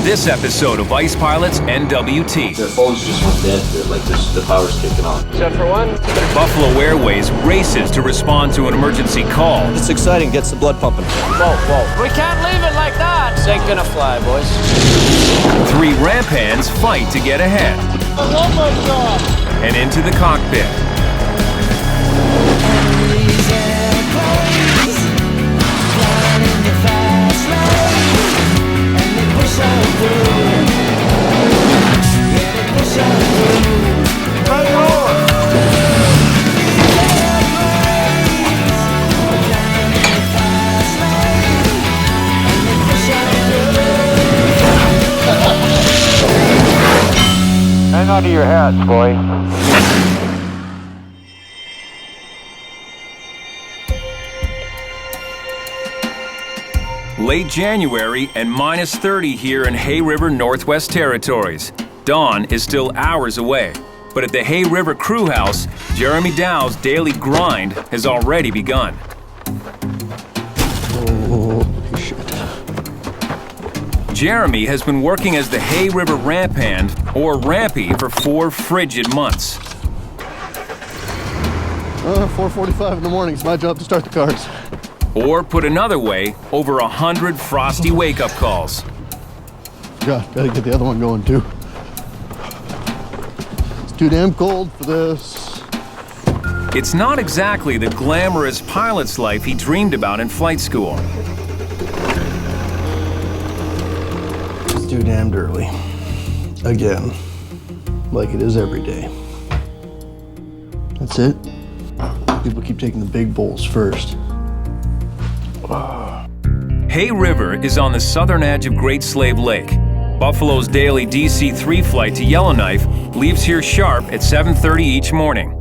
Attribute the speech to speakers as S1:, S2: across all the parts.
S1: on this episode of Ice Pilots NWT.
S2: The phones just went dead. Like the power's kicking on.
S3: Set for one.
S1: Buffalo Airways races to respond to an emergency call.
S4: It's exciting, gets the blood pumping.
S3: Whoa. We can't leave it like that. This ain't gonna fly, boys.
S1: 3 ramp hands fight to get ahead.
S3: I love my job.
S1: And into the cockpit.
S3: Hang on to your hats, boy.
S1: Late January and minus 30 here in Hay River, Northwest Territories. Dawn is still hours away, but at the Hay River Crew House, Jeremy Dow's daily grind has already begun.
S4: Oh, shit.
S1: Jeremy has been working as the Hay River ramp hand, or rampie, for 4 frigid months.
S4: 4:45 in the morning. It's my job to start the cars.
S1: Or put another way, over 100 frosty wake-up calls.
S4: God, gotta get the other one going too. It's too damn cold for this.
S1: It's not exactly the glamorous pilot's life he dreamed about in flight school.
S4: It's too damned early. Again. Like it is every day. That's it. People keep taking the big bowls first.
S1: Hay River is on the southern edge of Great Slave Lake. Buffalo's daily DC-3 flight to Yellowknife leaves here sharp at 7:30 each morning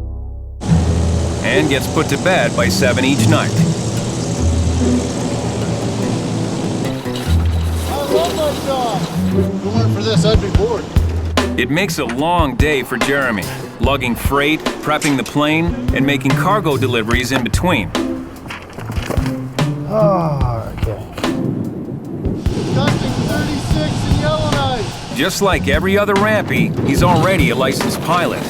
S1: and gets put to bed by 7 each night.
S4: I love my job. If it weren't for this, I'd be bored.
S1: It makes a long day for Jeremy, lugging freight, prepping the plane, and making cargo deliveries in between.
S4: Okay. Touching 36 in Yellowknife.
S1: Just like every other rampie, he's already a licensed pilot.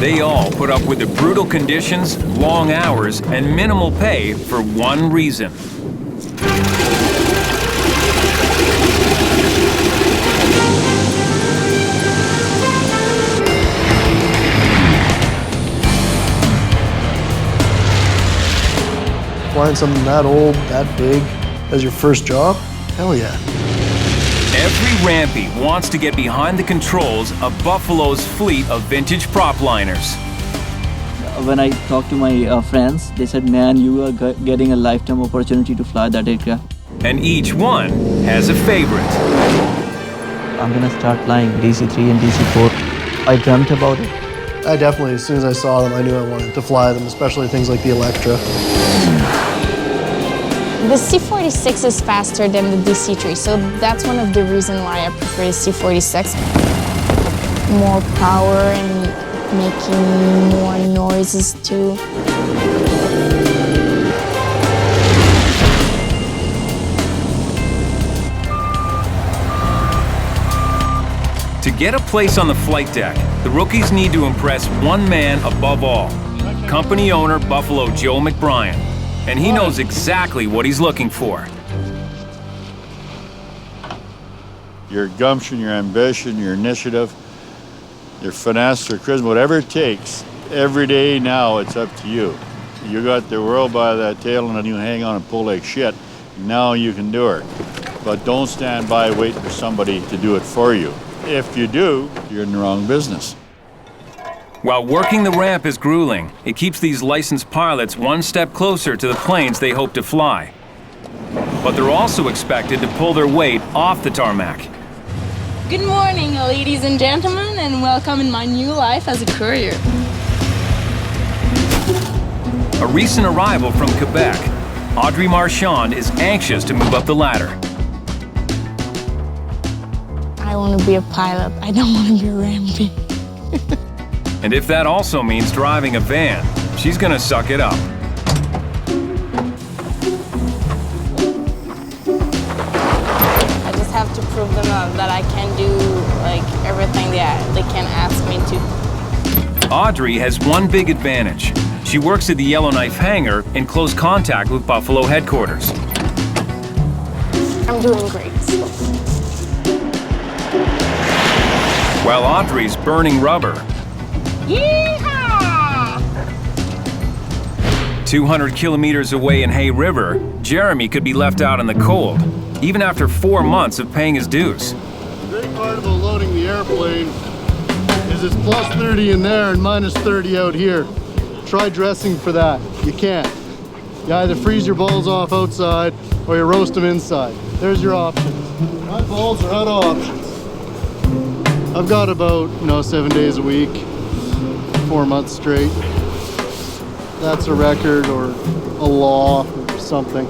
S1: They all put up with the brutal conditions, long hours, and minimal pay for one reason.
S4: Flying something that old, that big, as your first job? Hell yeah.
S1: Every rampie wants to get behind the controls of Buffalo's fleet of vintage prop liners.
S5: When I talked to my friends, they said, man, you are getting a lifetime opportunity to fly that aircraft.
S1: And each one has a favorite.
S5: I'm gonna start flying DC-3 and DC-4. I dreamt about it.
S4: I definitely, as soon as I saw them, I knew I wanted to fly them, especially things like the Electra.
S6: The C-46 is faster than the DC-3, so that's one of the reasons why I prefer the C-46. More power and making more noises too.
S1: To get a place on the flight deck, the rookies need to impress one man above all, company owner Buffalo Joe McBrien. And he knows exactly what he's looking for.
S7: Your gumption, your ambition, your initiative, your finesse, your charisma, whatever it takes, every day now it's up to you. You got the world by that tail and you hang on and pull like shit. Now you can do it. But don't stand by waiting for somebody to do it for you. If you do, you're in the wrong business.
S1: While working the ramp is grueling, it keeps these licensed pilots one step closer to the planes they hope to fly. But they're also expected to pull their weight off the tarmac.
S6: Good morning, ladies and gentlemen, and welcome in my new life as a courier.
S1: A recent arrival from Quebec, Audrey Marchand is anxious to move up the ladder.
S6: I want to be a pilot. I don't want to be a rampie.
S1: And if that also means driving a van, she's gonna suck it up.
S6: I just have to prove that I can do like everything they can ask me to.
S1: Audrey has one big advantage. She works at the Yellowknife hangar in close contact with Buffalo headquarters.
S6: I'm doing great.
S1: While Audrey's burning rubber,
S6: Yeehaw!
S1: 200 kilometers away in Hay River, Jeremy could be left out in the cold, even after 4 months of paying his dues.
S4: The great part about loading the airplane is it's plus 30 in there and minus 30 out here. Try dressing for that. You can't. You either freeze your balls off outside or you roast them inside. There's your options. My balls are out of options. I've got about, 7 days a week, 4 months straight. That's a record or a law or something.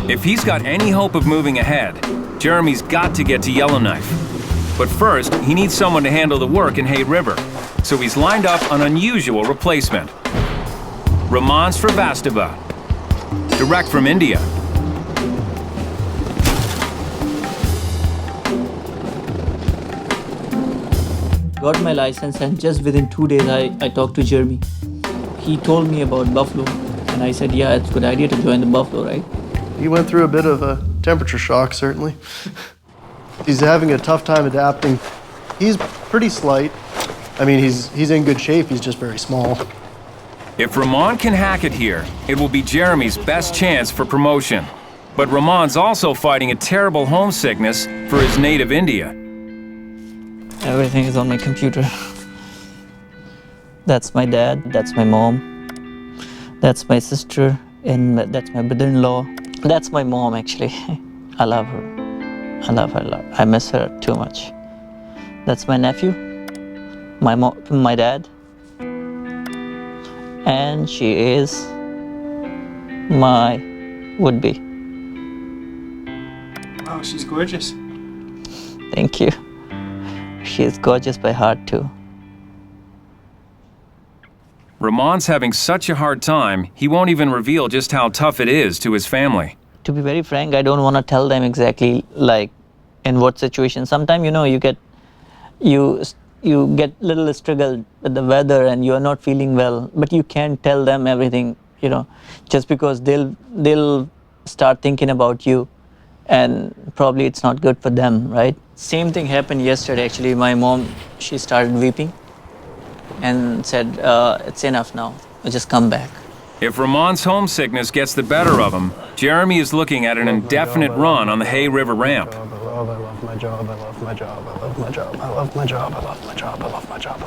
S1: If he's got any hope of moving ahead, Jeremy's got to get to Yellowknife. But first, he needs someone to handle the work in Hay River, so he's lined up an unusual replacement. Raman Srivastava, direct from India.
S5: Got my license, and just within 2 days I talked to Jeremy. He told me about Buffalo, and I said, yeah, it's a good idea to join the Buffalo, right?
S4: He went through a bit of a temperature shock, certainly. He's having a tough time adapting. He's pretty slight. I mean, he's in good shape, he's just very small.
S1: If Raman can hack it here, it will be Jeremy's best chance for promotion. But Raman's also fighting a terrible homesickness for his native India.
S5: Everything is on my computer. That's my dad, that's my mom, that's my sister, and that's my brother-in-law. That's my mom, actually. I love her. I love her a lot. I miss her too much. That's my nephew, my mom, my dad, and she is my would-be.
S3: Wow, she's gorgeous.
S5: Thank you. She is gorgeous by heart too.
S1: Raman's having such a hard time, he won't even reveal just how tough it is to his family.
S5: To be very frank, I don't want to tell them exactly like in what situation. Sometimes, you get little struggle with the weather and you are not feeling well, but you can't tell them everything, just because they'll start thinking about you, and probably it's not good for them, right? Same thing happened yesterday. Actually, my mom, she started weeping and said, it's enough now, just come back.
S1: If Raman's homesickness gets the better of him, Jeremy is looking at an indefinite run on the Hay River ramp.
S4: I love my job, I love my job, I love my job, I love my job, I love my job, I love my job.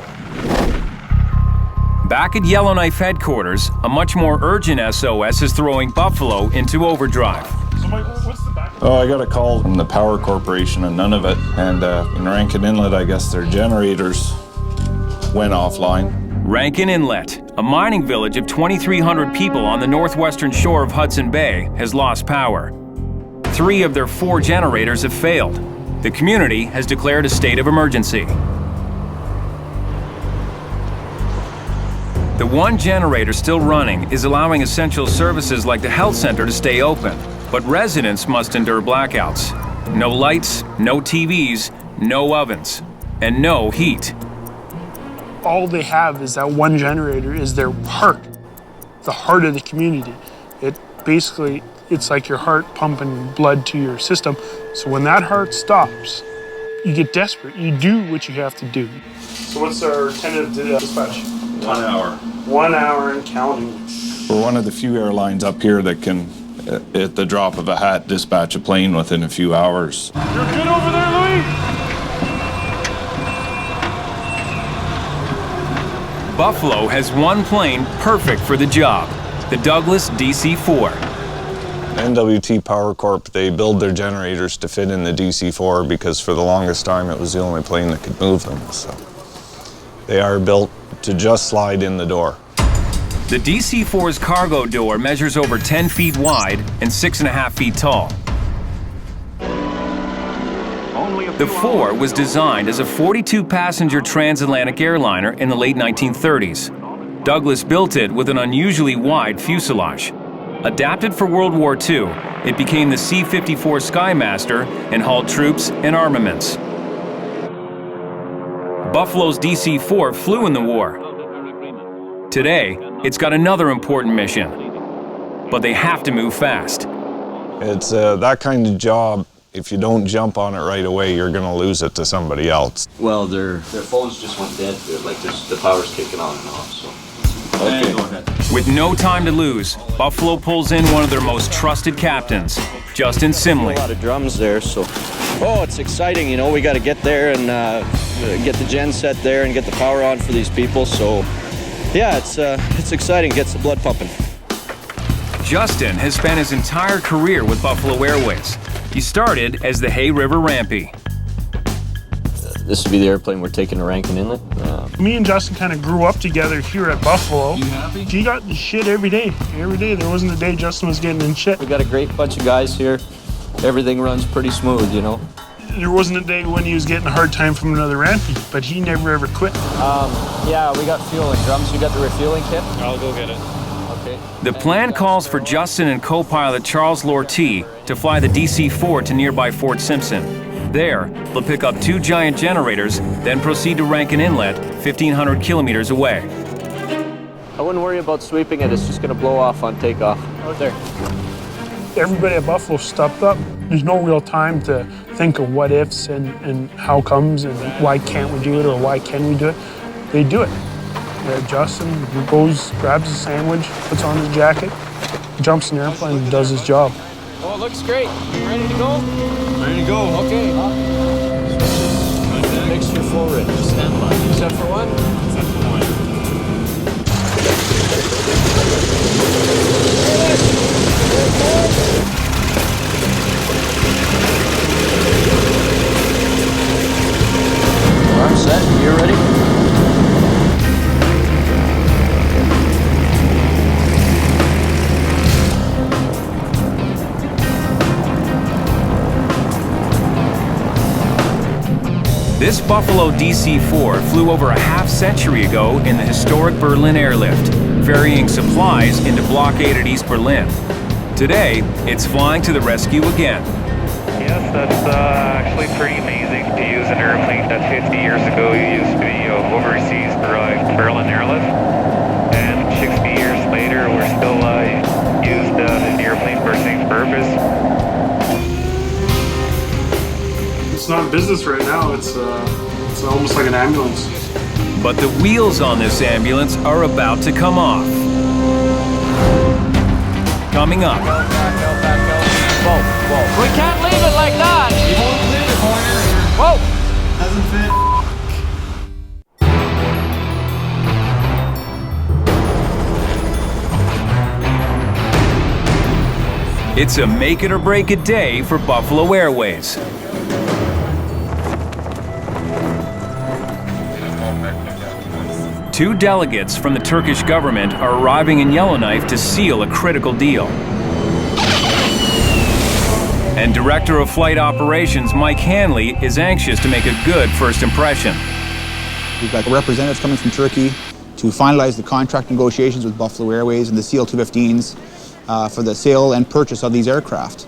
S1: Back at Yellowknife headquarters, a much more urgent SOS is throwing Buffalo into overdrive.
S8: Oh, I got a call from the power corporation and none of it. And in Rankin Inlet, I guess their generators went offline.
S1: Rankin Inlet, a mining village of 2,300 people on the northwestern shore of Hudson Bay, has lost power. 3 of their 4 generators have failed. The community has declared a state of emergency. The one generator still running is allowing essential services like the health center to stay open, but residents must endure blackouts. No lights, no TVs, no ovens, and no heat.
S9: All they have is that one generator is their heart, the heart of the community. It's like your heart pumping blood to your system. So when that heart stops, you get desperate. You do what you have to do. So what's our tentative dispatch?
S8: 1 hour.
S9: 1 hour and counting.
S8: We're one of the few airlines up here that can, at the drop of a hat, dispatch a plane within a few hours.
S9: You're good over there, Louis?
S1: Buffalo has one plane perfect for the job, the Douglas DC-4.
S8: NWT Power Corp, they build their generators to fit in the DC-4 because for the longest time it was the only plane that could move them. So they are built to just slide in the door.
S1: The DC-4's cargo door measures over 10 feet wide and 6.5 feet tall. The 4 was designed as a 42-passenger transatlantic airliner in the late 1930s. Douglas built it with an unusually wide fuselage. Adapted for World War II, it became the C-54 Skymaster and hauled troops and armaments. Buffalo's DC-4 flew in the war. Today, it's got another important mission, but they have to move fast.
S8: It's that kind of job, if you don't jump on it right away, you're going to lose it to somebody else.
S2: Well, their phones just went dead. Like the power's kicking on and off, so. Okay. Go ahead.
S1: With no time to lose, Buffalo pulls in one of their most trusted captains, Justin Simley.
S10: A lot of drums there, so. Oh, it's exciting, you know, we got to get there and get the gen set there and get the power on for these people, so yeah, it's exciting, gets the blood pumping.
S1: Justin has spent his entire career with Buffalo Airways. He started as the Hay River rampie.
S10: This would be the airplane we're taking to Rankin Inlet.
S9: Me and Justin kind of grew up together here at Buffalo.
S2: You happy?
S9: He got in shit every day. Every day. There wasn't a day Justin was getting in shit.
S10: We got a great bunch of guys here. Everything runs pretty smooth, you know.
S9: There wasn't a day when he was getting a hard time from another rampie, but he never ever quit.
S10: Yeah, we got fuel and drums. You got the refueling kit?
S11: I'll go get it.
S10: Okay.
S1: The plan calls for Justin and co-pilot Charles Lortie to fly the DC-4 to nearby Fort Simpson. There, they'll pick up 2 giant generators, then proceed to Rankin Inlet, 1,500 kilometers away.
S10: I wouldn't worry about sweeping it. It's just going to blow off on takeoff. Out there.
S9: Everybody at Buffalo stepped up. There's no real time to think of what ifs and how comes and why can't we do it or why can we do it. They do it. Justin goes, grabs a sandwich, puts on his jacket, jumps in the airplane and does his job.
S3: Oh, it looks great. You ready to go?
S11: Ready to go.
S3: Okay.
S10: Mixture flow rate.
S11: Stand by.
S3: Set for one.
S11: Set for one.
S10: Arm set. You ready?
S1: This Buffalo DC-4 flew over a half-century ago in the historic Berlin airlift, ferrying supplies into blockaded East Berlin. Today, it's flying to the rescue again.
S12: Yes, that's actually pretty amazing to use an airplane that 50 years ago used to be overseas for Berlin airlift. And 60 years later, we're still used the airplane for the same purpose.
S9: It's not business right now. It's almost like an ambulance.
S1: But the wheels on this ambulance are about to come off. Coming up.
S3: Go, back, go. Whoa. We can't leave it like that.
S11: You won't leave it, Horner.
S3: Whoa.
S11: Doesn't fit.
S1: It's a make it or break it day for Buffalo Airways. Two delegates from the Turkish government are arriving in Yellowknife to seal a critical deal. And Director of Flight Operations Mike Hanley is anxious to make a good first impression.
S13: We've got representatives coming from Turkey to finalize the contract negotiations with Buffalo Airways and the CL-215s for the sale and purchase of these aircraft.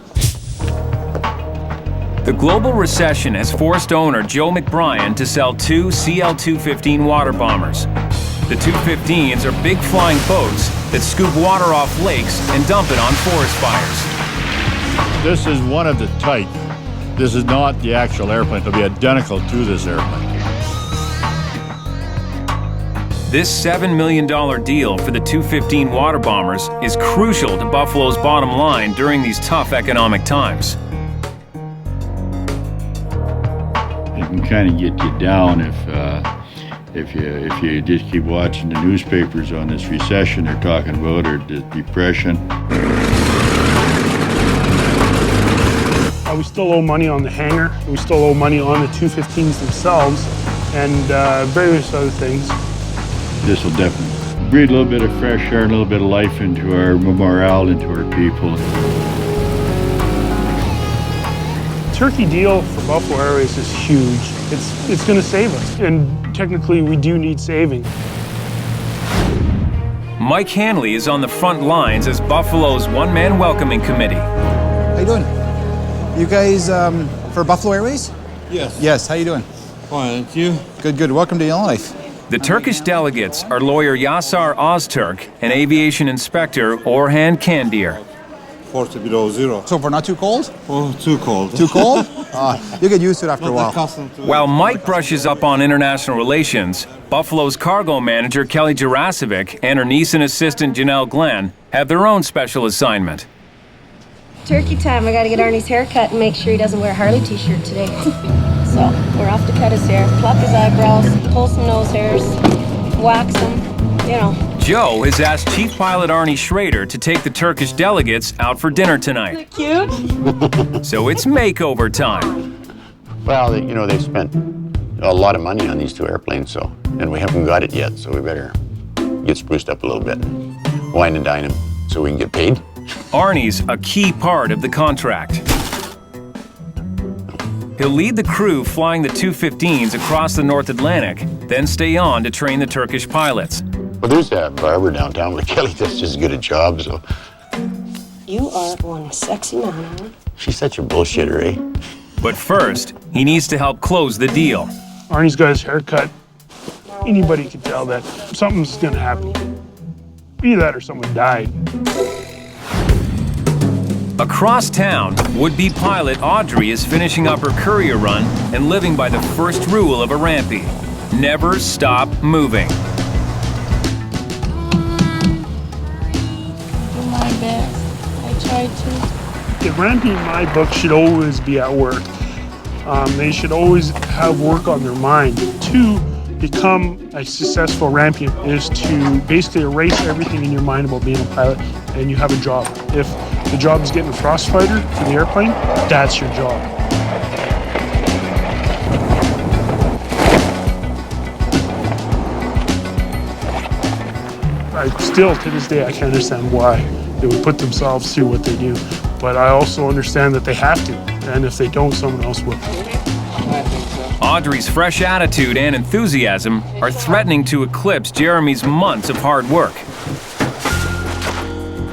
S1: The global recession has forced owner Joe McBrien to sell 2 CL-215 waterbombers. The 215s are big flying boats that scoop water off lakes and dump it on forest fires.
S7: This is one of the type. This is not the actual airplane. It'll be identical to this airplane.
S1: This $7 million deal for the 215 waterbombers is crucial to Buffalo's bottom line during these tough economic times.
S7: It can kind of get you down if you just keep watching the newspapers on this recession they're talking about, or the depression.
S9: We still owe money on the hangar. We still owe money on the 215s themselves and various other things.
S7: This will definitely breathe a little bit of fresh air, a little bit of life into our morale, into our people.
S9: Turkey deal for Buffalo Airways is huge. It's going to save us, and technically we do need saving.
S1: Mike Hanley is on the front lines as Buffalo's one-man welcoming committee.
S13: you doing? You guys for Buffalo Airways?
S11: Yes.
S13: Yes, how you doing?
S11: Fine, thank you.
S13: Good, good. Welcome to Yellowknife.
S1: The Turkish delegates are lawyer Yasar Ozturk and aviation inspector Orhan Kandir.
S11: 40 below zero.
S13: So far, not too cold?
S11: Oh, too cold.
S13: Too cold? You get used to it after a while.
S1: While Mike brushes up on international relations, Buffalo's cargo manager Kelly Jarasovic and her niece and assistant Janelle Glenn have their own special assignment.
S14: Turkey time, I gotta get Arnie's hair cut and make sure he doesn't wear a Harley t-shirt today. So, we're off to cut his hair, pluck his eyebrows, pull some nose hairs, wax them, you know.
S1: Joe has asked Chief Pilot Arnie Schrader to take the Turkish delegates out for dinner tonight.
S14: Cute?
S1: So it's makeover time.
S15: Well, you know, they've spent a lot of money on these two airplanes, so, and we haven't got it yet, so we better get spruced up a little bit, wine and dine them so we can get paid.
S1: Arnie's a key part of the contract. He'll lead the crew flying the 215s across the North Atlantic, then stay on to train the Turkish pilots.
S15: Well, there's that barber downtown with Kelly does just as good a job, so.
S14: You are one sexy man, huh?
S15: She's such a bullshitter, eh?
S1: But first, he needs to help close the deal.
S9: Arnie's got his hair cut. Anybody can tell that something's gonna happen. Be that or someone died.
S1: Across town, would-be pilot Audrey is finishing up her courier run and living by the first rule of a rampie: never stop moving.
S6: Do my best. I try to.
S9: The rampie in my book should always be at work. They should always have work on their mind. To become a successful rampie is to basically erase everything in your mind about being a pilot, and you have a job. If the job is getting a frost fighter for the airplane, that's your job. I still, to this day, I can't understand why they would put themselves through what they do. But I also understand that they have to, and if they don't, someone else will.
S1: Audrey's fresh attitude and enthusiasm are threatening to eclipse Jeremy's months of hard work.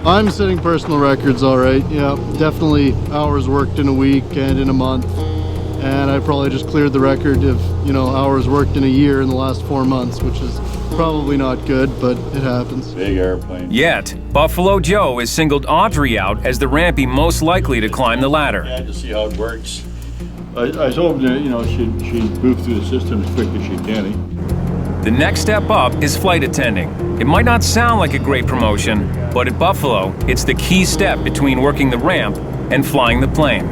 S4: I'm setting personal records, all right. Yeah, definitely hours worked in a week and in a month. And I probably just cleared the record of, you know, hours worked in a year in the last 4 months, which is probably not good, but it happens.
S7: Big airplane.
S1: Yet, Buffalo Joe has singled Audrey out as the rampie most likely to climb the ladder.
S7: Yeah, to see how it works. I told her, you know, she'd move through the system as quick as she can.
S1: The next step up is flight attending. It might not sound like a great promotion, but at Buffalo, it's the key step between working the ramp and flying the plane.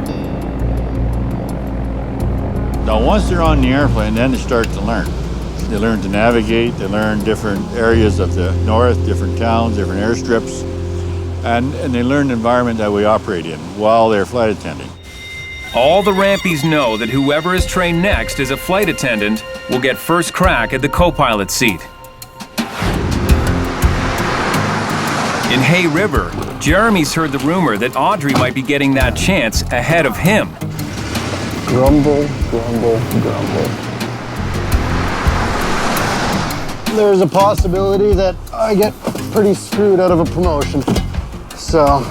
S7: Now, once they're on the airplane, then they start to learn. They learn to navigate, they learn different areas of the north, different towns, different airstrips, and they learn the environment that we operate in while they're flight attending.
S1: All the rampies know that whoever is trained next as a flight attendant will get first crack at the co-pilot seat. In Hay River, Jeremy's heard the rumor that Audrey might be getting that chance ahead of him.
S16: Grumble, grumble, grumble. There's a possibility that I get pretty screwed out of a promotion. So,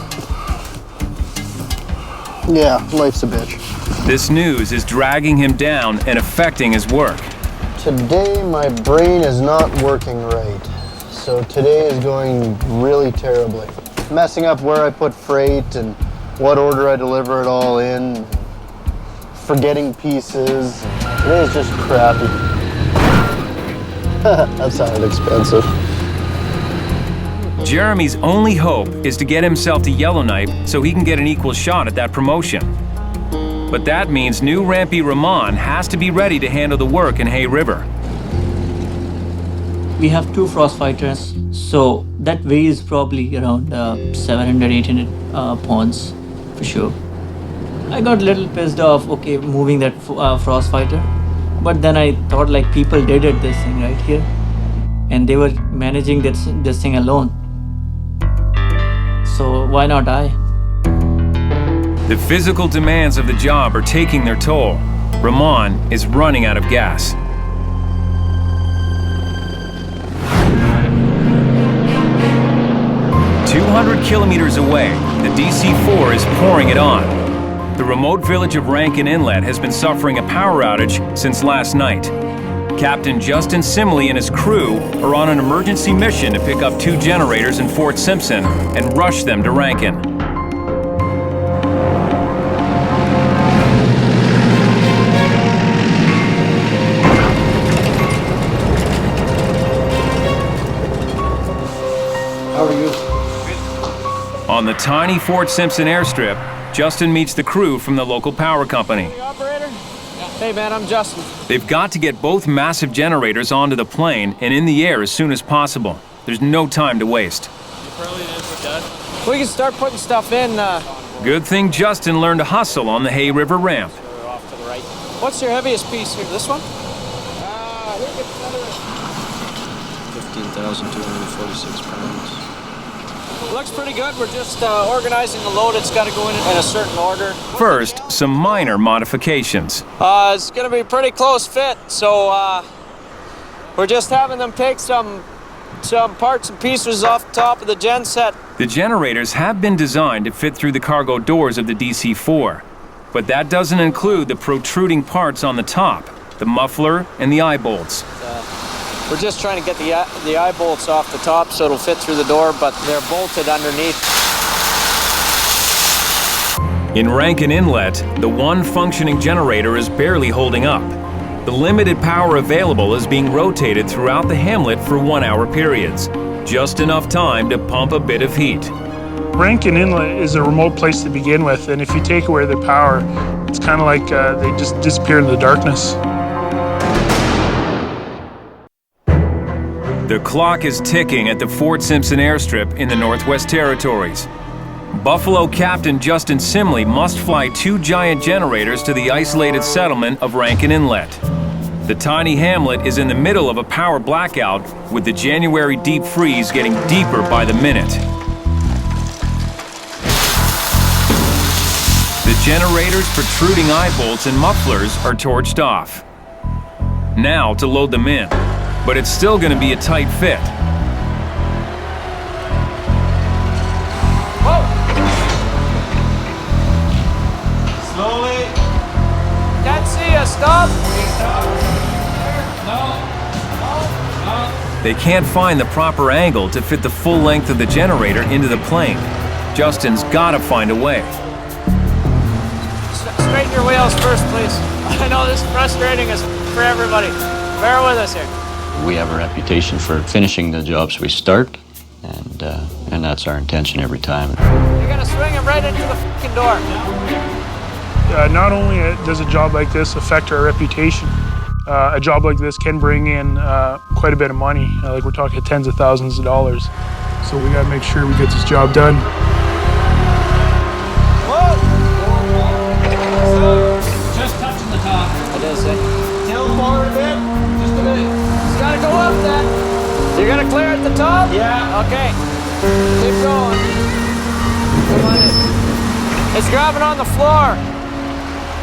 S16: yeah, life's a bitch.
S1: This news is dragging him down and affecting his work.
S16: Today, my brain is not working right. So today is going really terribly. Messing up where I put freight and what order I deliver it all in. Forgetting pieces. Today is just crappy. That sounded expensive.
S1: Jeremy's only hope is to get himself to Yellowknife so he can get an equal shot at that promotion. But that means new rampie Raman has to be ready to handle the work in Hay River.
S5: We have 2 frost fighters, so that weighs probably around 700, 800 pounds for sure. I got a little pissed off, okay, moving that frost fighter. But then I thought, like, people did it, this thing right here. And they were managing this thing alone. So why not I?
S1: The physical demands of the job are taking their toll. Raman is running out of gas. "200 kilometers away, the DC-4 is pouring it on. the remote village of Rankin Inlet has been suffering a power outage since last night. Captain Justin Simley and his crew are on an emergency mission to pick up 2 generators in Fort Simpson and rush them to Rankin.
S16: How are you?
S1: On the tiny Fort Simpson airstrip, Justin meets the crew from the local power company.
S3: Operator? Hey man, I'm Justin.
S1: They've got to get both massive generators onto the plane and in the air as soon as possible. There's no time to waste.
S3: We can start putting stuff in.
S1: Good thing Justin learned to hustle on the Hay River ramp.
S3: Off to the right. What's your heaviest piece here? This one?
S10: 15,246 pounds.
S3: Looks pretty good. We're just organizing the load. It's got to go in a certain order.
S1: First, some minor modifications.
S3: It's going to be a pretty close fit, so we're just having them take some parts and pieces off the top of the gen set.
S1: The generators have been designed to fit through the cargo doors of the DC-4, but that doesn't include the protruding parts on the top, the muffler and the eye bolts.
S3: We're just trying to get the eye bolts off the top so it'll fit through the door, but they're bolted underneath.
S1: In Rankin Inlet, the one functioning generator is barely holding up. The limited power available is being rotated throughout the hamlet for 1-hour periods, just enough time to pump a bit of heat.
S9: Rankin Inlet is a remote place to begin with, and if you take away their power, it's kind of like they just disappear into the darkness.
S1: The clock is ticking at the Fort Simpson airstrip in the Northwest Territories. Buffalo Captain Justin Simley must fly 2 giant generators to the isolated settlement of Rankin Inlet. The tiny hamlet is in the middle of a power blackout, with the January deep freeze getting deeper by the minute. The generators' protruding eye bolts and mufflers are torched off. Now to load them in, but it's still going to be a tight fit.
S3: Whoa!
S2: Slowly.
S3: Can't see us. Stop.
S1: They can't find the proper angle to fit the full length of the generator into the plane. Justin's got to find a way.
S3: Straighten your wheels first, please. I know this is frustrating as for everybody. Bear with us here.
S10: We have a reputation for finishing the jobs we start, and that's our intention every time.
S3: You're gonna swing it right into the fucking door.
S9: Not only does a job like this affect our reputation, a job like this can bring in quite a bit of money. Like we're talking tens of thousands of dollars. So we gotta make sure we get this job done.
S3: Whoa!
S17: Just touching the top.
S3: It is, eh?
S17: Tilt forward a bit. Just a bit.
S3: It's gotta go up then. You're gonna clear at the top?
S17: Yeah.
S3: Okay. Keep going. Come on in. It's grabbing on the floor.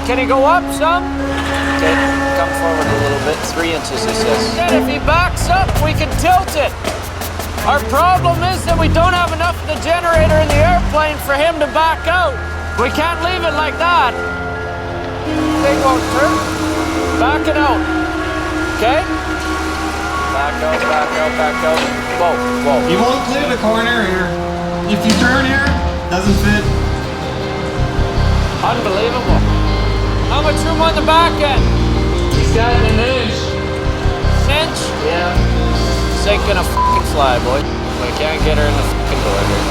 S3: Can he go up some?
S10: Okay, come forward a little bit. 3 inches, he says.
S3: Then if he backs up, we can tilt it. Our problem is that we don't have enough of the generator in the airplane for him to back out. We can't leave it like that. Thing won't turn. Back it out. Okay? Back out, back out, back out. Whoa, whoa.
S17: You won't clear the corner here. If you turn here, doesn't fit.
S3: Unbelievable. How much room on the back end?
S17: He's got an inch.
S3: An inch?
S17: Yeah.
S3: This ain't gonna fucking fly, boy. We can't get her in the fucking door here.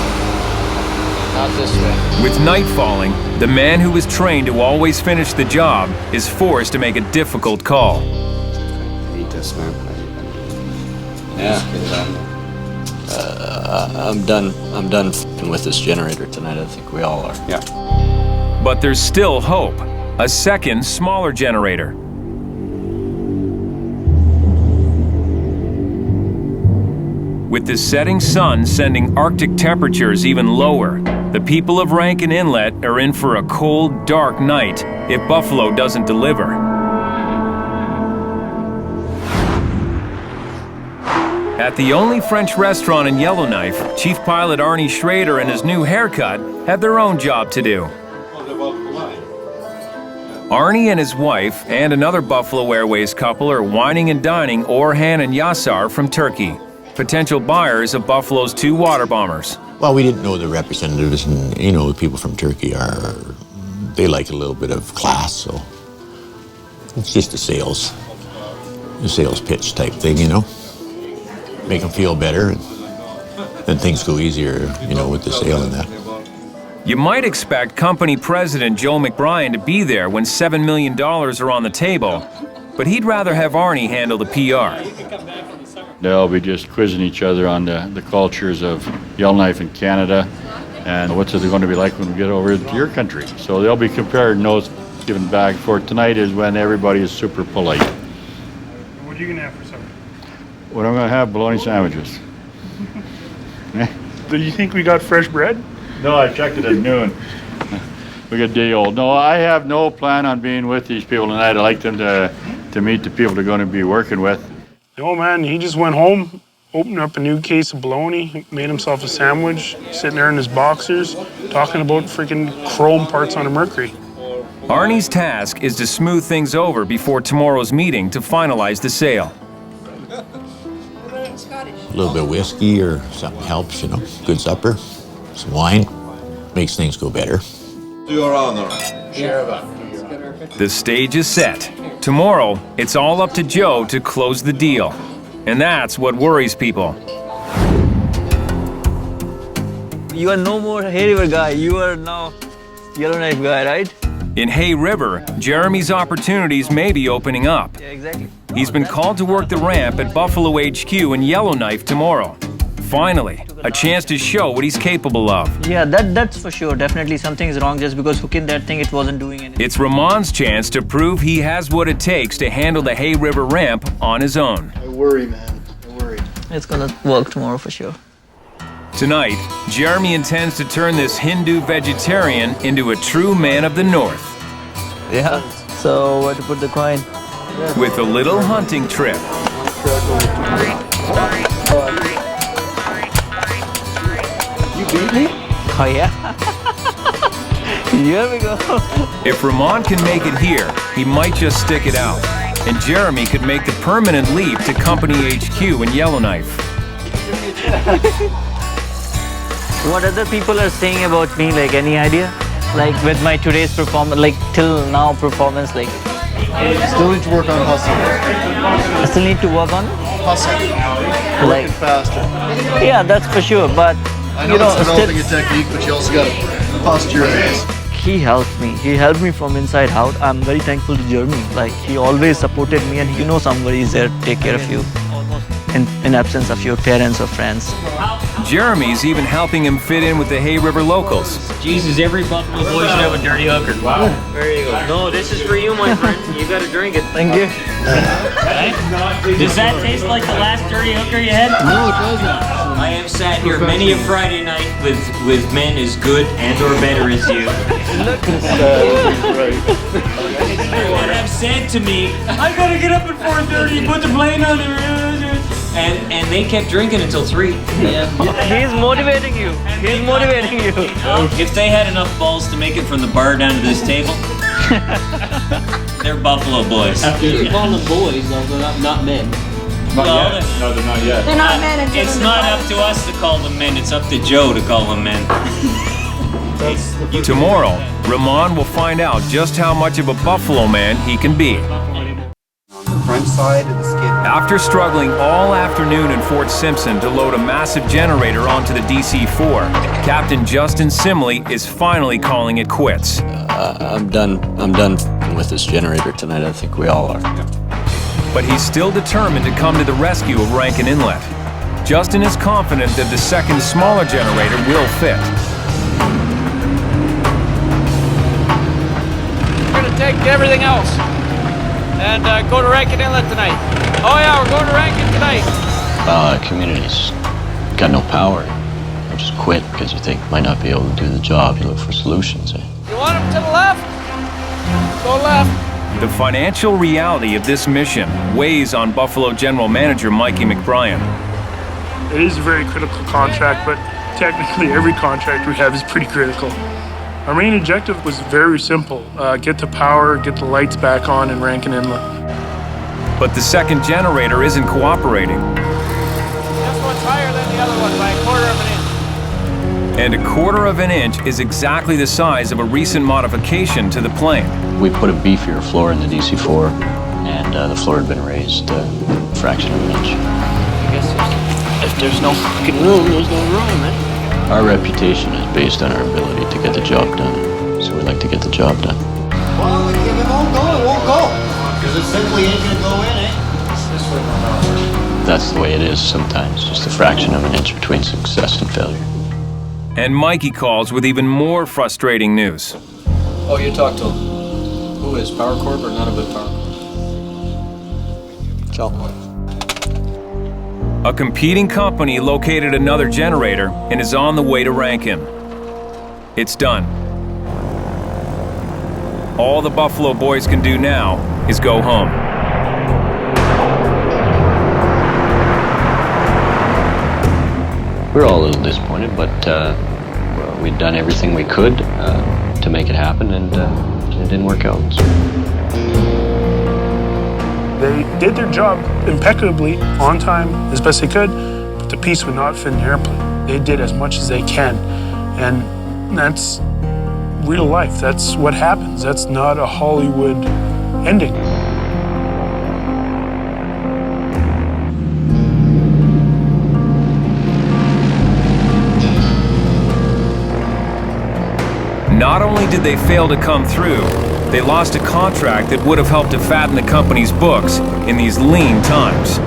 S3: Not this way.
S1: With night falling, the man who was trained to always finish the job is forced to make a difficult call.
S10: Hate this, man. Yeah. I'm done f***ing with this generator tonight. I think we all are.
S15: Yeah.
S1: But there's still hope. A second, smaller generator. With the setting sun sending Arctic temperatures even lower, the people of Rankin Inlet are in for a cold, dark night if Buffalo doesn't deliver. At the only French restaurant in Yellowknife, Chief Pilot Arnie Schrader and his new haircut have their own job to do. Arnie and his wife and another Buffalo Airways couple are wining and dining Orhan and Yasar from Turkey, potential buyers of Buffalo's 2 water bombers.
S15: Well, we didn't know the representatives, and you know, the people from Turkey they like a little bit of class, so it's just a sales pitch type thing, you know. Make them feel better, and then things go easier, you know, with the sale and that.
S1: You might expect company president Joe McBrien to be there when $7 million are on the table, but he'd rather have Arnie handle the PR.
S7: They'll be just quizzing each other on the cultures of Yellowknife in Canada and what's it going to be like when we get over to your country. So they'll be comparing notes, given back. For tonight is when everybody is super polite.
S9: What are you going to have for supper?
S7: What I'm going to have, bologna sandwiches.
S9: Do you think we got fresh bread?
S7: No, I checked it at noon. We got day old. No, I have no plan on being with these people tonight. I'd like them to meet the people they're going to be working with.
S9: No, man, he just went home, opened up a new case of bologna, made himself a sandwich, sitting there in his boxers, talking about freaking chrome parts on a Mercury.
S1: Arnie's task is to smooth things over before tomorrow's meeting to finalize the sale.
S15: A little bit of whiskey or something helps, you know. Good supper, some wine, makes things go better.
S2: To your honor.
S1: The stage is set. Tomorrow, it's all up to Joe to close the deal. And that's what worries people.
S5: You are no more Hay River guy, you are now Yellowknife guy, right?
S1: In Hay River, Jeremy's opportunities may be opening up.
S5: Yeah, exactly.
S1: He's been called to work the ramp at Buffalo HQ in Yellowknife tomorrow. Finally, a chance to show what he's capable of.
S5: Yeah, that's for sure. Definitely something's wrong just because hooking that thing, it wasn't doing anything.
S1: It's Raman's chance to prove he has what it takes to handle the Hay River ramp on his own.
S4: I worry, man. I worry.
S5: It's gonna work tomorrow for sure.
S1: Tonight, Jeremy intends to turn this Hindu vegetarian into a true man of the North.
S5: Yeah. So, where to put the coin?
S1: With a little hunting trip.
S4: You beat me?
S5: Oh, yeah. Here we go.
S1: If Raman can make it here, he might just stick it out. And Jeremy could make the permanent leap to Company HQ in Yellowknife.
S5: What other people are saying about me, like any idea? Like with my today's performance, like till now performance, like...
S4: Still need to work on hustle.
S5: I still need to work on?
S4: Hustle.
S5: Like
S4: faster.
S5: Yeah, that's for sure, but...
S4: I know it's developing a technique, but you also got to posterize.
S5: He helped me. He helped me from inside out. I'm very thankful to Jeremy. Like, he always supported me, and he knows somebody is there to take care of you in absence of your parents or friends.
S1: Jeremy's even helping him fit in with the Hay River locals.
S18: Jesus, every Buffalo boy should have a dirty hooker. Wow. There you go. No, this is for you, my friend. You gotta drink it.
S5: Thank you.
S18: Right? Does that taste like the last dirty hooker you had?
S4: No, it doesn't.
S18: I have sat here many a Friday night with men as good and or better as you. That have said to me, I gotta get up at 4:30, put the plane on and they kept drinking until 3.
S5: Yeah. He's motivating you. He's motivating you.
S18: If they had enough balls to make it from the bar down to this table, they're Buffalo boys.
S3: You call them boys, though, they're not men.
S7: Not yet. No, they're not yet.
S14: They're not men until
S18: It's not up to us to call them men, it's up to Joe to call them men.
S1: Tomorrow, Raman will find out just how much of a Buffalo man he can be.
S16: Front side of the skid.
S1: After struggling all afternoon in Fort Simpson to load a massive generator onto the DC-4, Captain Justin Simley is finally calling it quits.
S2: I'm done with this generator tonight. I think we all are.
S1: But he's still determined to come to the rescue of Rankin Inlet. Justin is confident that the second smaller generator will fit.
S3: We're gonna take everything else and go to Rankin Inlet tonight. Oh yeah, we're going to Rankin tonight.
S2: Communities got no power. You just quit because you think you might not be able to do the job. You look for solutions.
S3: You want them to the left? Go left.
S1: The financial reality of this mission weighs on Buffalo General Manager Mikey McBrien.
S9: It is a very critical contract, but technically every contract we have is pretty critical. Our main objective was very simple. Get the power, get the lights back on in Rankin Inlet.
S1: But the second generator isn't cooperating.
S3: This one's higher than the other one by a quarter of an inch.
S1: And a quarter of an inch is exactly the size of a recent modification to the plane.
S2: We put a beefier floor in the DC-4, and the floor had been raised a fraction of an inch.
S10: I guess if there's no fucking room, there's no room, eh?
S2: Our reputation is based on our ability to get the job done, so we like to get the job done.
S16: Well, if it won't go, it won't go. Because it simply ain't gonna go in, eh?
S2: That's the way it is sometimes, just a fraction of an inch between success and failure.
S1: And Mikey calls with even more frustrating news.
S10: Oh, you talked to him. Who is Power Corp or not a good Power Corp? Ciao.
S1: A competing company located another generator and is on the way to Rankin. It's done. All the Buffalo boys can do now is go home.
S2: We're all a little disappointed, but well, we'd done everything we could to make it happen, and it didn't work out. So.
S9: They did their job impeccably, on time, as best they could, but the piece would not fit in the airplane. They did as much as they can, and that's real life. That's what happens. That's not a Hollywood ending.
S1: Not only did they fail to come through, they lost a contract that would have helped to fatten the company's books in these lean times.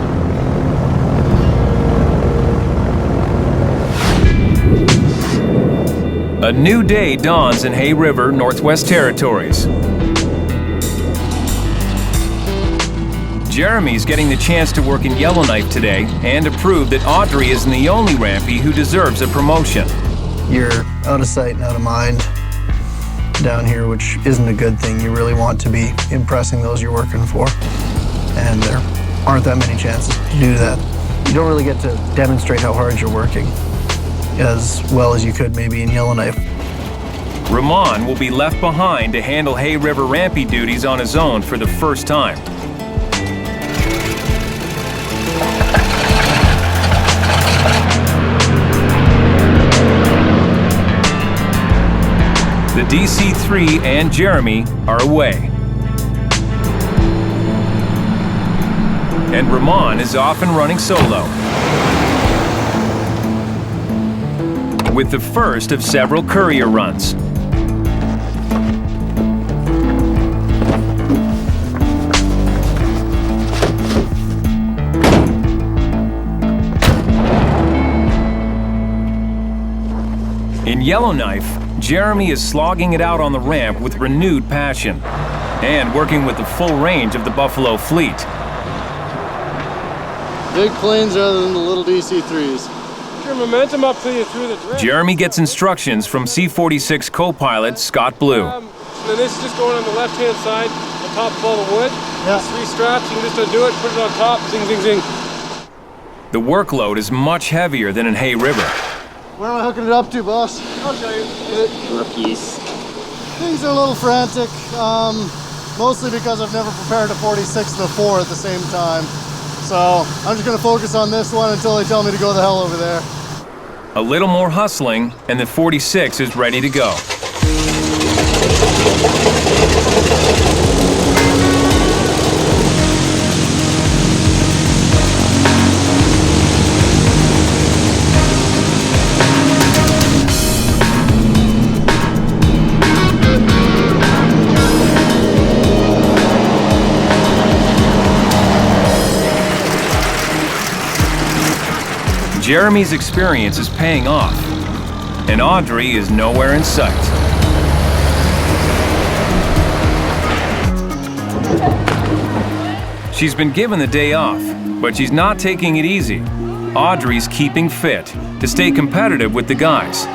S1: A new day dawns in Hay River, Northwest Territories. Jeremy's getting the chance to work in Yellowknife today and to prove that Audrey isn't the only rampie who deserves a promotion.
S19: You're out of sight and out of mind down here, which isn't a good thing. You really want to be impressing those you're working for, and there aren't that many chances to do that. You don't really get to demonstrate how hard you're working as well as you could maybe in Yellowknife.
S1: Raman will be left behind to handle Hay River rampie duties on his own for the first time. The DC-3 and Jeremy are away. And Raman is off and running solo, with the first of several courier runs. In Yellowknife, Jeremy is slogging it out on the ramp with renewed passion and working with the full range of the Buffalo fleet.
S4: Big planes rather than the little DC-3s.
S17: Your momentum up till you through the drift.
S1: Jeremy gets instructions from C-46 co-pilot Scott Blue.
S17: And this is just going on the left-hand side, on top of all the wood.
S4: Yeah.
S17: There's 3 straps, you can just undo it, put it on top, zing, zing, zing.
S1: The workload is much heavier than in Hay River.
S4: Where am I hooking it up to, boss?
S17: I'll show you.
S10: Rookies.
S4: Things are a little frantic, mostly because I've never prepared a 46 and a 4 at the same time. So I'm just gonna focus on this one until they tell me to go the hell over there.
S1: A little more hustling, and the 46 is ready to go. Jeremy's experience is paying off, and Audrey is nowhere in sight. She's been given the day off, but she's not taking it easy. Audrey's keeping fit to stay competitive with the guys.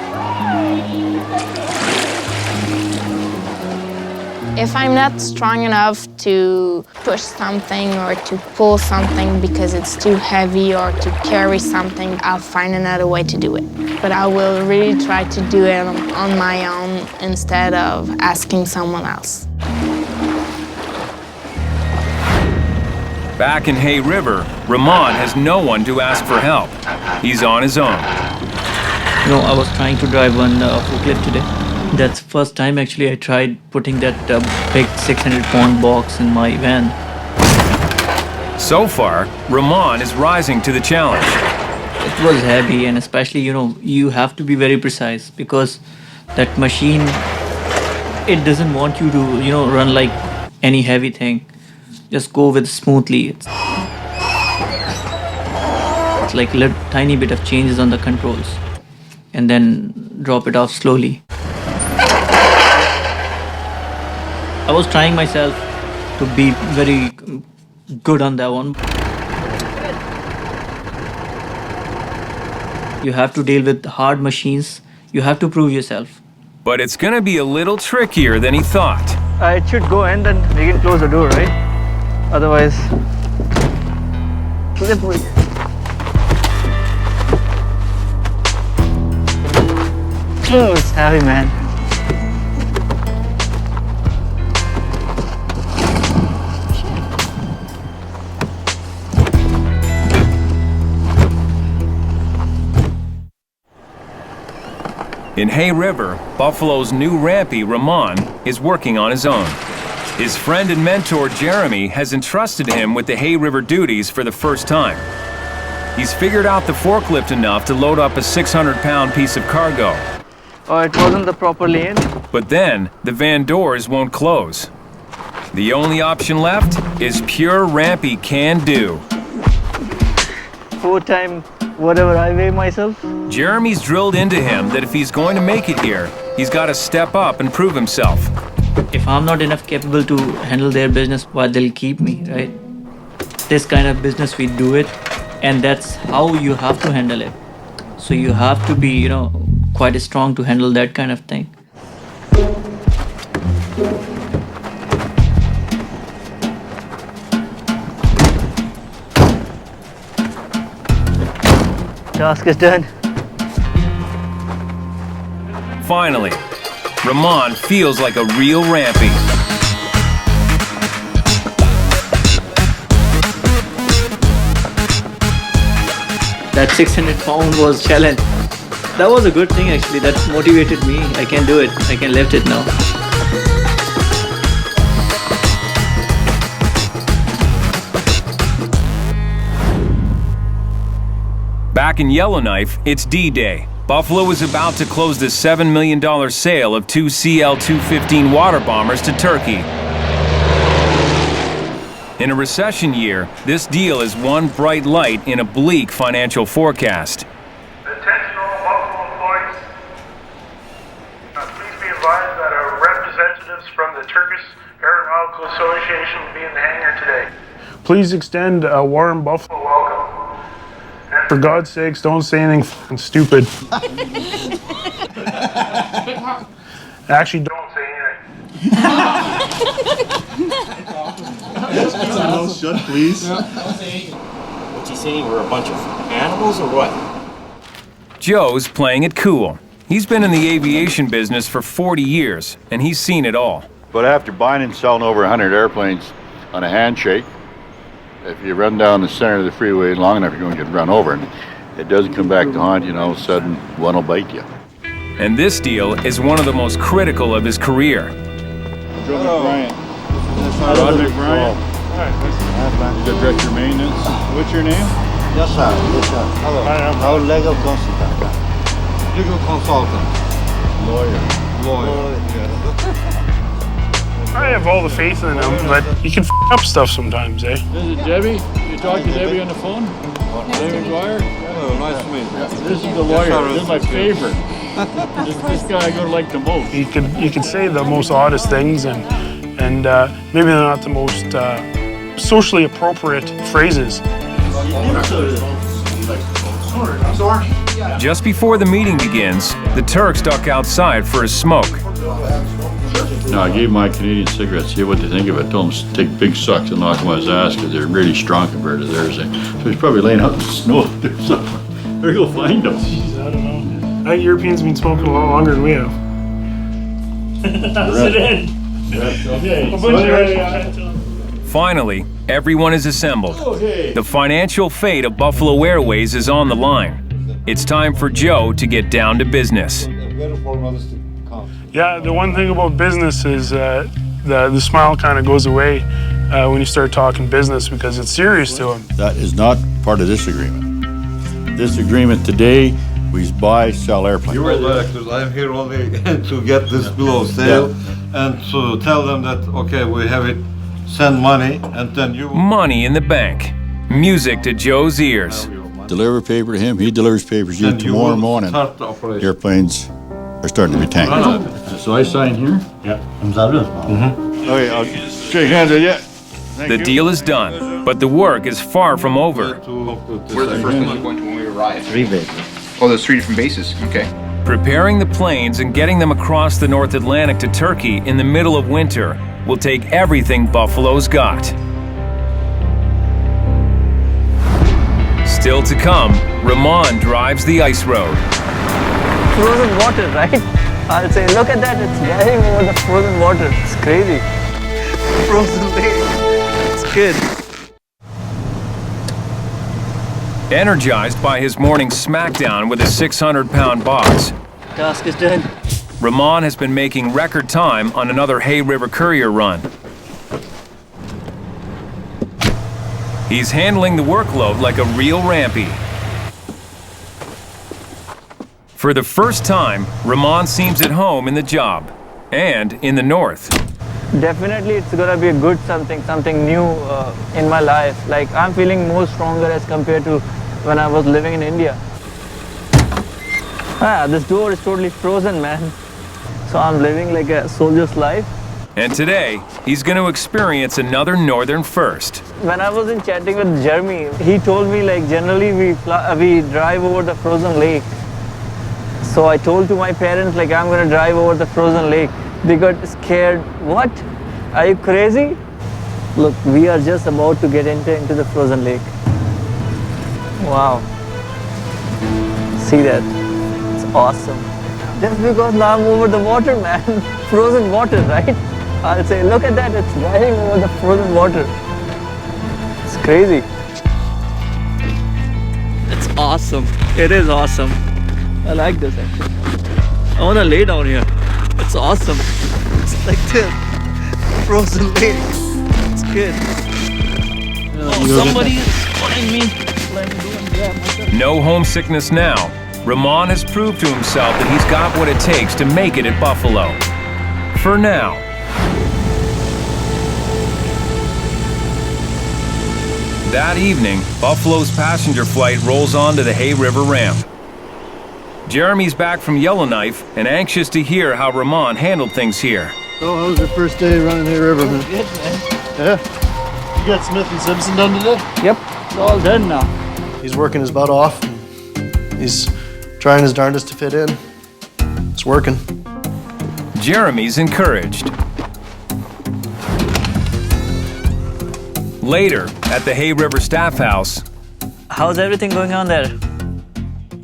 S6: If I'm not strong enough to push something or to pull something because it's too heavy or to carry something, I'll find another way to do it. But I will really try to do it on my own instead of asking someone else.
S1: Back in Hay River, Raman has no one to ask for help. He's on his own.
S5: You know, I was trying to drive one forklift today. That's the first time actually I tried putting that big 600-pound box in my van.
S1: So far, Raman is rising to the challenge.
S5: It was heavy, and especially, you know, you have to be very precise because that machine, it doesn't want you to, you know, run like any heavy thing. Just go with smoothly. It's like a tiny bit of changes on the controls and then drop it off slowly. I was trying myself to be very good on that one. You have to deal with hard machines. You have to prove yourself.
S1: But it's gonna be a little trickier than he thought.
S5: It should go and then we can close the door, right? Otherwise, slippery. Oh, it's heavy, man.
S1: In Hay River, Buffalo's new rampie, Raman, is working on his own. His friend and mentor, Jeremy, has entrusted him with the Hay River duties for the first time. He's figured out the forklift enough to load up a 600-pound piece of cargo.
S5: Oh, it wasn't the proper lane.
S1: But then, the van doors won't close. The only option left is pure rampie can-do.
S5: 4-time whatever I weigh myself.
S1: Jeremy's drilled into him that if he's going to make it here, he's got to step up and prove himself.
S5: If I'm not enough capable to handle their business, why they'll keep me, right? This kind of business, we do it, and that's how you have to handle it. So you have to be, you know, quite strong to handle that kind of thing. Task is done.
S1: Finally, Raman feels like a real rampie.
S5: That 600-pound was challenge. That was a good thing actually. That motivated me. I can do it. I can lift it now.
S1: Back in Yellowknife, it's D-Day. Buffalo is about to close the $7 million sale of 2 CL-215 water bombers to Turkey. In a recession year, this deal is one bright light in a bleak financial forecast.
S20: Attention all Buffalo employees. Please be advised that our representatives from the Turkish Aeronautical Association will be in the hangar today.
S9: Please extend a warm Buffalo
S20: welcome.
S9: And for God's sakes, don't say anything f***ing stupid. Actually, don't say anything.
S7: No shut, please.
S2: What's he saying? We're a bunch of animals or what?
S1: Joe's playing it cool. He's been in the aviation business for 40 years, and he's seen it all.
S7: But after buying and selling over 100 airplanes on a handshake, if you run down the center of the freeway long enough, you're going to get run over. And it doesn't come back to haunt you, and all of a sudden, one will bite you.
S1: And this deal is one of the most critical of his career.
S7: Joe McBrien. Rod McBrien. He's the director of maintenance. What's your name?
S11: Yes, sir. Yes, sir. Hello. Our legal consultant. Legal consultant. Lawyer.
S9: I have all the faith in him, but he can f*** up stuff sometimes, eh?
S7: This is Debbie. You talk to Debbie on the phone? Debbie McGuire?
S11: Hello, nice to meet you.
S7: This is the lawyer. This is my favorite. This guy I go to like the most.
S9: You could say the most oddest things, and maybe they're not the most socially appropriate phrases.
S1: Just before the meeting begins, the Turks duck outside for a smoke.
S7: No, I gave my Canadian cigarettes, see what they think of it. Told him to take big sucks and knock him on his ass because they're really strong compared to theirs. So he's probably laying out in the snow up there somewhere. Better go find him.
S9: Jeez, I don't know. I think Europeans have been smoking a lot longer than we have. Sit in.
S1: Finally, everyone is assembled. The financial fate of Buffalo Airways is on the line. It's time for Joe to get down to business.
S9: Yeah, the one thing about business is the smile kind of goes away when you start talking business because it's serious to them.
S7: That is not part of this agreement. This agreement today, we buy, sell airplanes.
S11: You are directors. I'm here only to get this bill of sale and to tell them that, okay, we have it, send money, and then you...
S1: Money in the bank. Music to Joe's ears.
S7: Deliver paper to him, he delivers papers to you tomorrow morning. Airplanes are starting to be tanked. So I sign here?
S11: Yeah.
S7: Okay, I'll shake hands with you.
S1: The deal is done, but the work is far from over.
S21: Where are the first ones going to when we arrive? 3 bases. Oh, there's 3 different bases, okay.
S1: Preparing the planes and getting them across the North Atlantic to Turkey in the middle of winter will take everything Buffalo's got. Still to come, Raman drives the ice road.
S5: Frozen water, right? I'll say, look at that, it's driving over the frozen water. It's crazy. Frozen lake. It's good.
S1: Energized by his morning smackdown with a 600-pound box,
S5: Task is done.
S1: Raman has been making record time on another Hay River courier run. He's handling the workload like a real rampie. For the first time, Raman seems at home in the job, and in the north.
S5: Definitely it's gonna be a good something new in my life. Like I'm feeling more stronger as compared to when I was living in India. This door is totally frozen, man. So I'm living like a soldier's life.
S1: And today, he's going to experience another northern first.
S5: When I was in chatting with Jeremy, he told me like generally we drive over the frozen lake. So I told to my parents like I'm going to drive over the frozen lake. They got scared. What? Are you crazy? Look, we are just about to get into the frozen lake. Wow. See that? It's awesome. Just because now I'm over the water, man. Frozen water, right? I'll say, look at that, it's driving over the frozen water. It's crazy. It's awesome. It is awesome. I like this actually. I want to lay down here. It's awesome. It's like this. Frozen lake. It's good. Oh, somebody is calling me. Let me go and grab myself.
S1: No homesickness now. Raman has proved to himself that he's got what it takes to make it at Buffalo. For now. That evening, Buffalo's passenger flight rolls onto the Hay River ramp. Jeremy's back from Yellowknife and anxious to hear how Raman handled things here.
S4: So how was your first day running Hay River, man?
S5: Good, man.
S4: Yeah? You got Smith and Simpson done today?
S5: Yep, it's all done now.
S19: He's working his butt off. He's trying his darndest to fit in. It's working.
S1: Jeremy's encouraged. Later, at the Hay River staff house,
S5: how's everything going on there?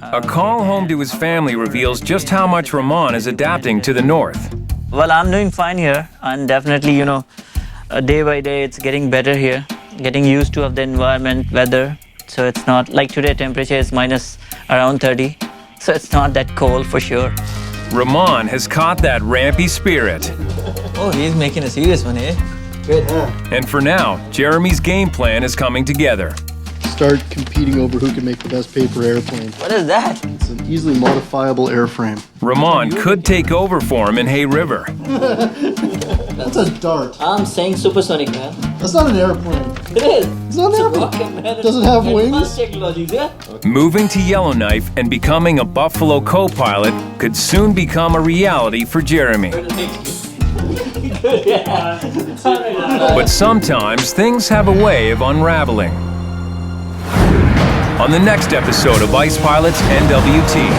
S1: A call home to his family reveals just how much Raman is adapting to the north.
S5: Well, I'm doing fine here, and definitely, you know, day by day it's getting better here. Getting used to the environment, weather. So it's not like today temperature is minus around 30. So it's not that cold for sure.
S1: Raman has caught that rampy spirit.
S5: Oh, he's making a serious one, eh? Good, huh?
S1: And for now, Jeremy's game plan is coming together.
S4: Start competing over who can make the best paper airplane.
S5: What is that?
S4: It's an easily modifiable airframe.
S1: Raman could take over for him in Hay River.
S4: That's a dart.
S5: I'm saying supersonic, man.
S4: That's not an airplane.
S5: It is.
S4: It's not an airplane. Does it have wings?
S5: Technologies, yeah?
S1: Moving to Yellowknife and becoming a Buffalo co-pilot could soon become a reality for Jeremy. But sometimes things have a way of unraveling. On the next episode of Ice Pilots NWT.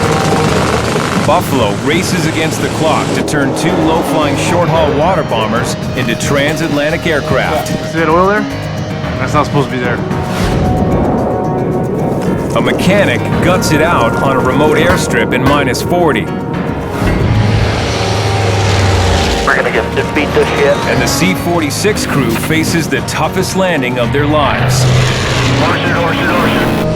S1: Buffalo races against the clock to turn 2 low-flying short-haul water bombers into transatlantic aircraft.
S8: See that oil there? That's not supposed to be there.
S1: A mechanic guts it out on a remote airstrip in -40.
S22: We're gonna get to beat this shit.
S1: And the C-46 crew faces the toughest landing of their lives.
S22: Horses, horses, horses.